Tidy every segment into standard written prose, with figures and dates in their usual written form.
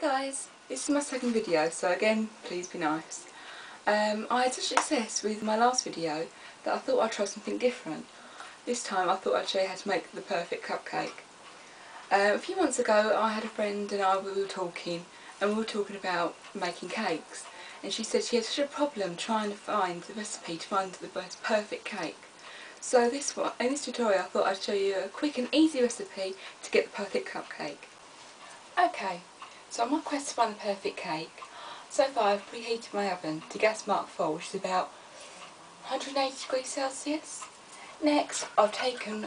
guys, this is my second video, so again please be nice. I had such success with my last video that I thought I'd try something different. This time I thought I'd show you how to make the perfect cupcake. A few months ago I had a friend and we were talking about making cakes, and she said she had such a problem trying to find the recipe to find the most perfect cake. So in this tutorial I thought I'd show you a quick and easy recipe to get the perfect cupcake. Okay, so on my quest to find the perfect cake, so far I've preheated my oven to gas mark 4, which is about 180 degrees Celsius. Next I've taken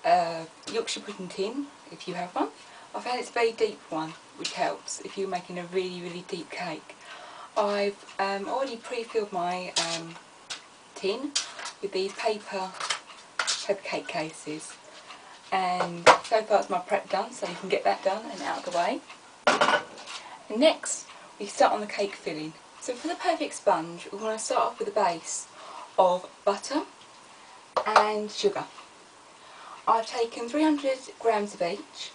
a Yorkshire pudding tin, if you have one. I found it's a very deep one, which helps if you're making a really deep cake. I've already pre-filled my tin with these paper cake cases, and so far it's my prep done, so you can get that done and out of the way. And next we start on the cake filling. So for the perfect sponge we want to start off with a base of butter and sugar. I've taken 300 grams of each,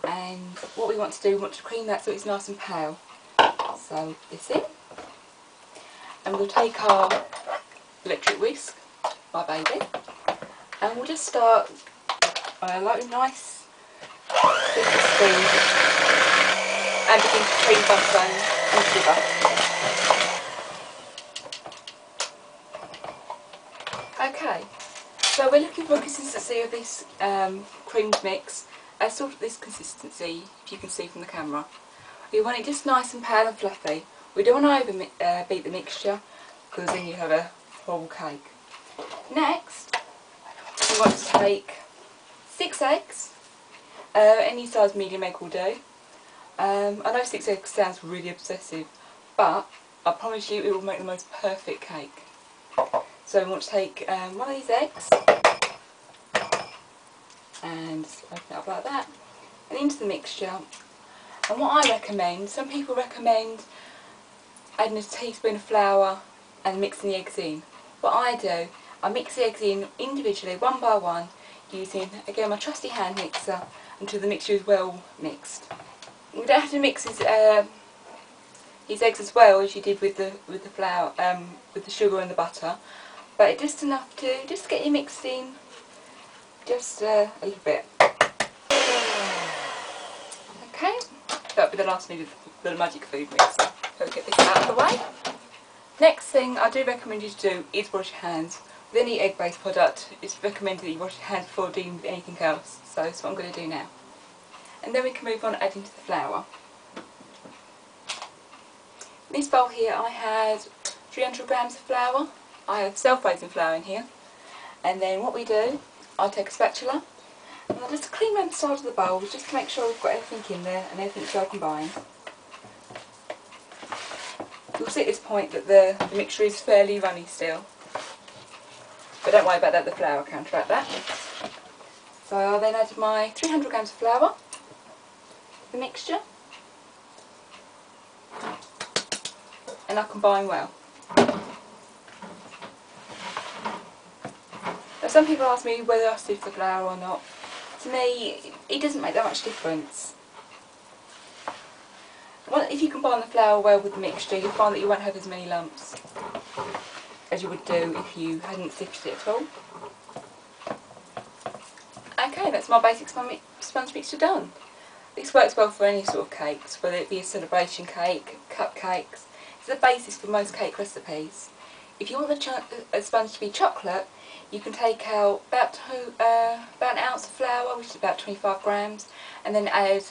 and what we want to do, we want to cream that so it's nice and pale. So this in, and we'll take our electric whisk, my baby, and we'll just start on a nice little speed and begin to cream butter and sugar. Okay, so we're looking for a consistency of this creamed mix, sort of this consistency, if you can see from the camera. We want it just nice and pale and fluffy. We don't want to beat the mixture, because then you have a horrible cake. Next, we want to take 6 eggs, any size medium egg will do. I know 6 eggs sounds really obsessive, but I promise you it will make the most perfect cake. So we want to take one of these eggs and open it up like that and into the mixture. And what I recommend, some people recommend adding a teaspoon of flour and mixing the eggs in. What I do, I mix the eggs in individually, one by one, using again my trusty hand mixer until the mixture is well mixed. You don't have to mix these eggs as well as you did with the flour, with the sugar and the butter, but it's just enough to just get you mixed in, just a little bit. Okay, that'll be the last thing with the magic food mixer. So get this out of the way. Next thing I do recommend you to do is wash your hands. With any egg-based product, it's recommended that you wash your hands before dealing with anything else. So that's what I'm going to do now. And then we can move on adding to the flour. In this bowl here I had 300 grams of flour. I have self-raising flour in here. And then what we do, I take a spatula and I just clean around the side of the bowl just to make sure we've got everything in there and everything's well combined. You'll see at this point that the mixture is fairly runny still, but don't worry about that, the flour will counteract that. So I then added my 300 grams of flour, the mixture, and I combine well. Now some people ask me whether I sieve the flour or not. To me, it doesn't make that much difference. If you combine the flour well with the mixture, you'll find that you won't have as many lumps as you would do if you hadn't sifted it at all. Okay, that's my basic sponge mixture done. This works well for any sort of cakes, whether it be a celebration cake, cupcakes. It's the basis for most cake recipes. If you want the sponge to be chocolate, you can take out about an ounce of flour, which is about 25 grams, and then add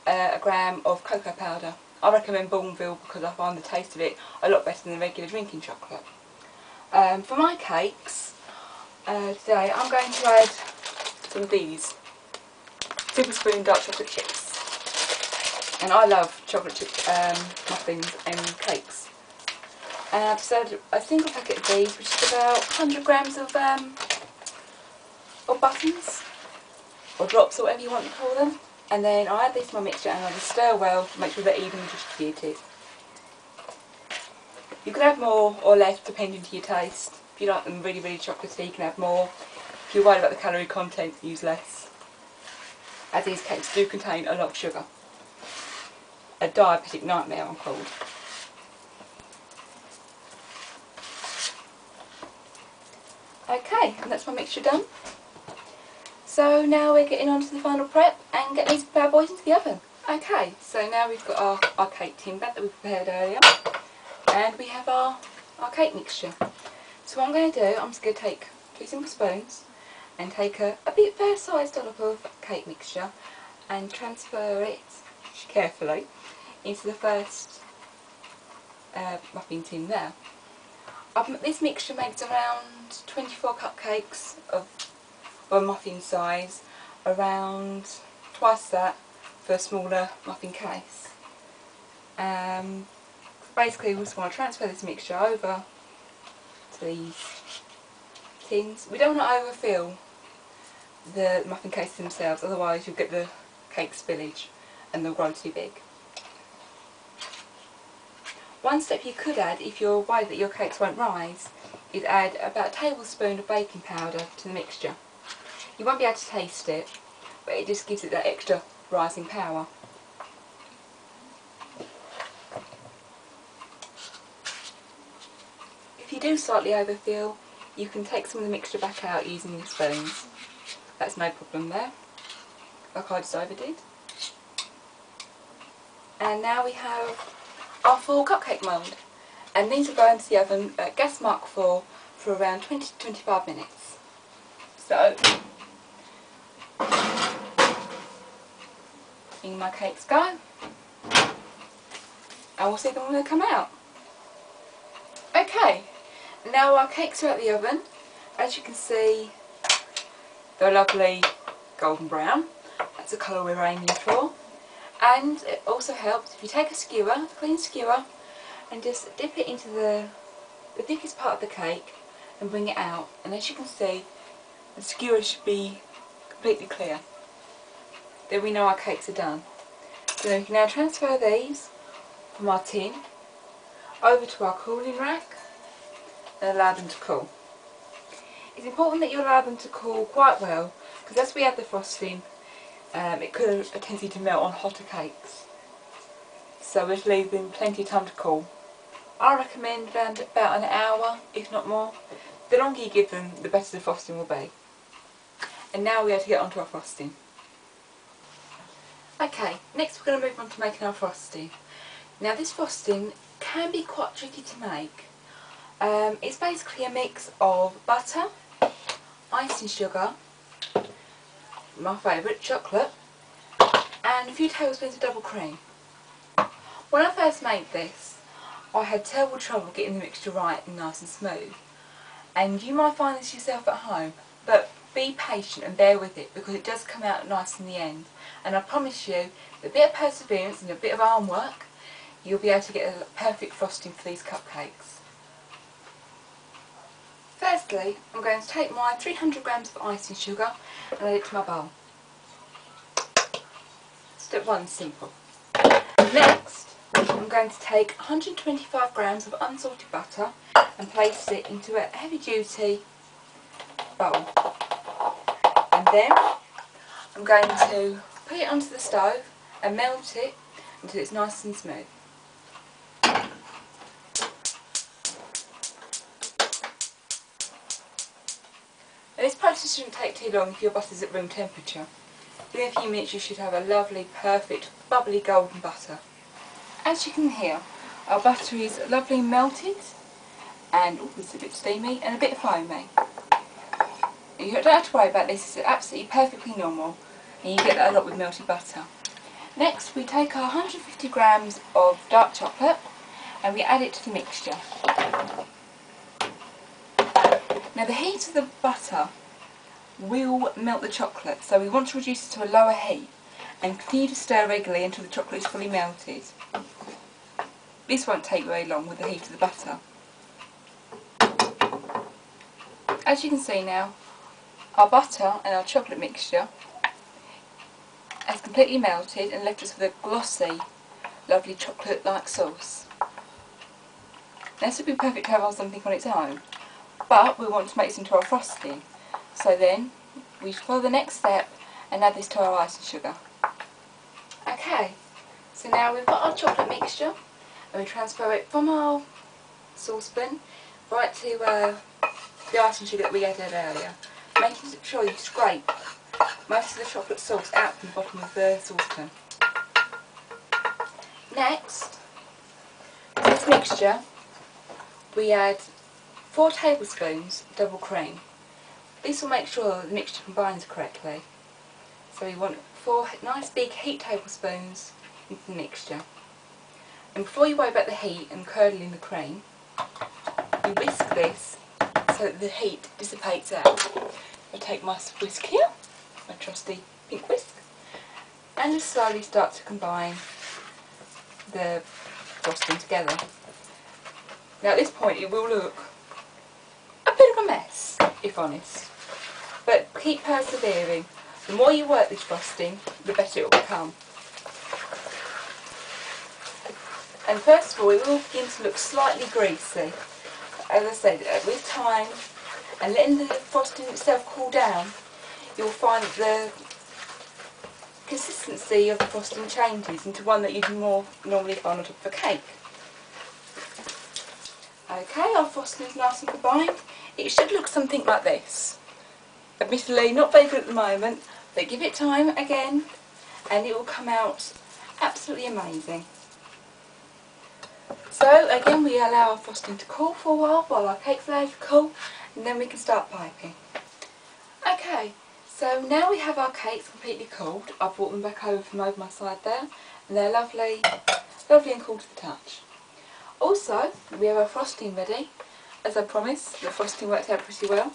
a gram of cocoa powder. I recommend Bourneville because I find the taste of it a lot better than the regular drinking chocolate. For my cakes today, I'm going to add some of these tablespoon dark chocolate chips, and I love chocolate chip muffins and cakes. And I've just added a single packet of these, which is about 100 grams of buttons or drops or whatever you want to call them. And then I add this to my mixture and I just stir well to make sure they're evenly distributed. You can add more or less depending on your taste. If you like them really chocolatey, you can add more. If you're worried about the calorie content, use less, as these cakes do contain a lot of sugar. a diabetic nightmare, I'm called. Okay, and that's my mixture done. So now we're getting on to the final prep and getting these bad boys into the oven. Okay, so now we've got our cake tin back that we prepared earlier, and we have our cake mixture. So what I'm going to do, I'm just going to take 2 simple spoons and take a bit fair sized dollop of cake mixture and transfer it carefully into the first muffin tin there. This mixture makes around 24 cupcakes of a muffin size, around twice that for a smaller muffin case. Basically we just want to transfer this mixture over to these tins. We don't want to overfill the muffin cases themselves, otherwise you'll get the cake spillage and they'll grow too big. One step you could add if you're worried that your cakes won't rise is add about a tablespoon of baking powder to the mixture. You won't be able to taste it, but it just gives it that extra rising power. If you do slightly overfill, you can take some of the mixture back out using your spoons. That's no problem there, like I just overdid. And now we have our full cupcake mould, and these will go into the oven at gas mark 4 for around 20 to 25 minutes. So, in my cakes go, and we'll see them when they come out. Okay, now our cakes are out the oven. As you can see, they're lovely golden brown. That's the colour we're aiming for. And it also helps if you take a skewer, a clean skewer, and just dip it into the thickest part of the cake and bring it out. And as you can see, the skewer should be completely clear. Then we know our cakes are done. So we can now transfer these from our tin over to our cooling rack and allow them to cool. It's important that you allow them to cool quite well, because as we add the frosting, it could have a tendency to melt on hotter cakes. So we'll leave them plenty of time to cool. I recommend around about an hour, if not more. The longer you give them, the better the frosting will be. And now we have to get onto our frosting. Okay, next we're going to move on to making our frosting. Now this frosting can be quite tricky to make. It's basically a mix of butter, icing sugar, my favourite, chocolate, and a few tablespoons of double cream. When I first made this, I had terrible trouble getting the mixture right and nice and smooth. And you might find this yourself at home, but be patient and bear with it, because it does come out nice in the end. And I promise you, with a bit of perseverance and a bit of arm work, you'll be able to get a perfect frosting for these cupcakes. Firstly, I'm going to take my 300 grams of icing sugar and add it to my bowl. Step 1 is simple. Next, I'm going to take 125 grams of unsalted butter and place it into a heavy duty bowl. And then I'm going to put it onto the stove and melt it until it's nice and smooth. Now this process shouldn't take too long if your butter is at room temperature. Within a few minutes you should have a lovely, perfect, bubbly golden butter. As you can hear, our butter is lovely melted and it's a bit steamy and a bit foamy. You don't have to worry about this, it's absolutely perfectly normal, and you get that a lot with melted butter. Next we take our 150 grams of dark chocolate and we add it to the mixture. Now the heat of the butter will melt the chocolate, so we want to reduce it to a lower heat and continue to stir regularly until the chocolate is fully melted. This won't take very long with the heat of the butter. As you can see now, our butter and our chocolate mixture has completely melted and left us with a glossy, lovely chocolate-like sauce. Now this would be perfect to have on something on its own, but we want to make this into our frosting. So then we follow the next step and add this to our icing sugar. Okay, So now we've got our chocolate mixture and we transfer it from our saucepan right to the icing sugar that we added earlier, making sure you scrape most of the chocolate sauce out from the bottom of the saucepan. Next, to this mixture we add 4 tablespoons double cream. This will make sure the mixture combines correctly. So we want 4 nice big heat tablespoons into the mixture. And before you worry about the heat and curdling the cream, you whisk this so that the heat dissipates out. I'll take my whisk here, my trusty pink whisk, and just slowly start to combine the frosting together. Now at this point it will look a bit of a mess, if honest, but keep persevering. The more you work this frosting, the better it will become. And first of all, it will begin to look slightly greasy. As I said, with time and letting the frosting itself cool down, you'll find that the consistency of the frosting changes into one that you'd more normally find on top of a cake. Okay, our frosting is nice and combined. It should look something like this. Admittedly, not very good at the moment, but give it time again and it will come out absolutely amazing. So again, we allow our frosting to cool for a while our cake layers cool, and then we can start piping. Okay, so now we have our cakes completely cooled. I've brought them back over from over my side there, and they're lovely, lovely and cool to the touch. Also, we have our frosting ready. As I promised, the frosting worked out pretty well.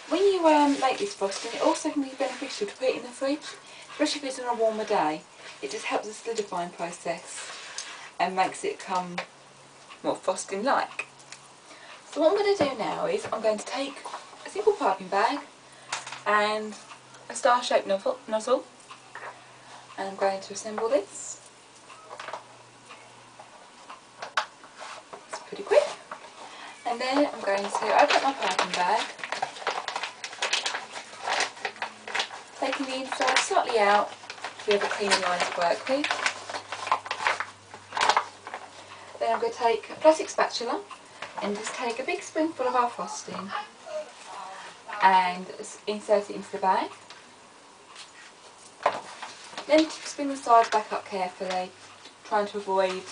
When you make this frosting, it also can be beneficial to put it in the fridge, especially if it's on a warmer day. It just helps the solidifying process and makes it come more frosting-like. So what I'm going to do now is I'm going to take a simple piping bag and a star-shaped nozzle, and I'm going to assemble this. It's pretty quick. And then I'm going to open up my piping bag, taking the inside slightly out so we have a clean line to work with. Then I'm going to take a plastic spatula and just take a big spoonful of our frosting and insert it into the bag. Then spin the sides back up carefully, trying to avoid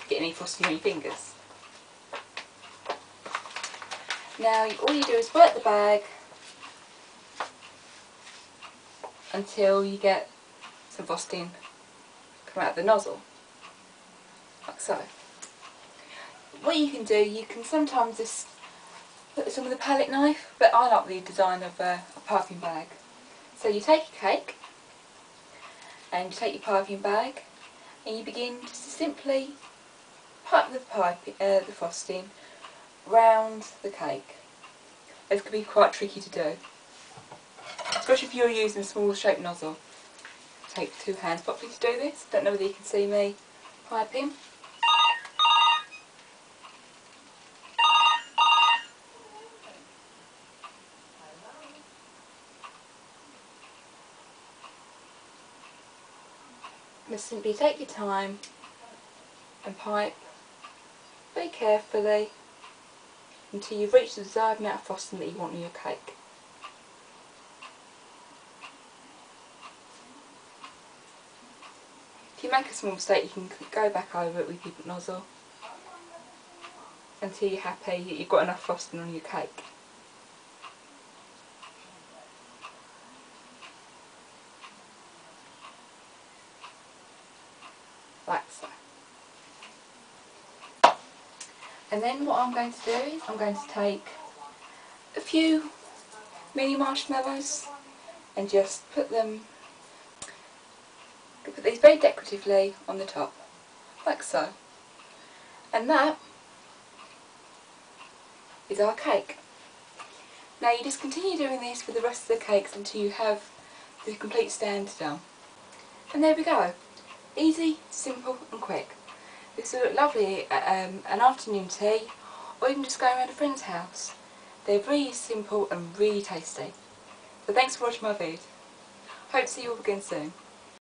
getting any frosting on your fingers. Now all you do is work the bag until you get some frosting come out of the nozzle, like so. What you can do, you can sometimes just put some with a palette knife, but I like the design of a piping bag. So you take your cake and you take your piping bag and you begin just to simply pipe the frosting round the cake. This can be quite tricky to do, especially if you're using a small shaped nozzle. Take 2 hands properly to do this. Don't know whether you can see me piping. Just simply take your time and pipe very carefully until you've reached the desired amount of frosting that you want in your cake. If you make a small mistake, you can go back over it with your nozzle until you're happy that you've got enough frosting on your cake. Like so. And then what I'm going to do is I'm going to take a few mini marshmallows and just put these very decoratively on the top, like so. And that is our cake. Now you just continue doing this with the rest of the cakes until you have the complete stand done. And there we go. Easy, simple and quick. This will look lovely at an afternoon tea, or even just going around a friend's house. They're really simple and really tasty. So thanks for watching my vid. Hope to see you all again soon.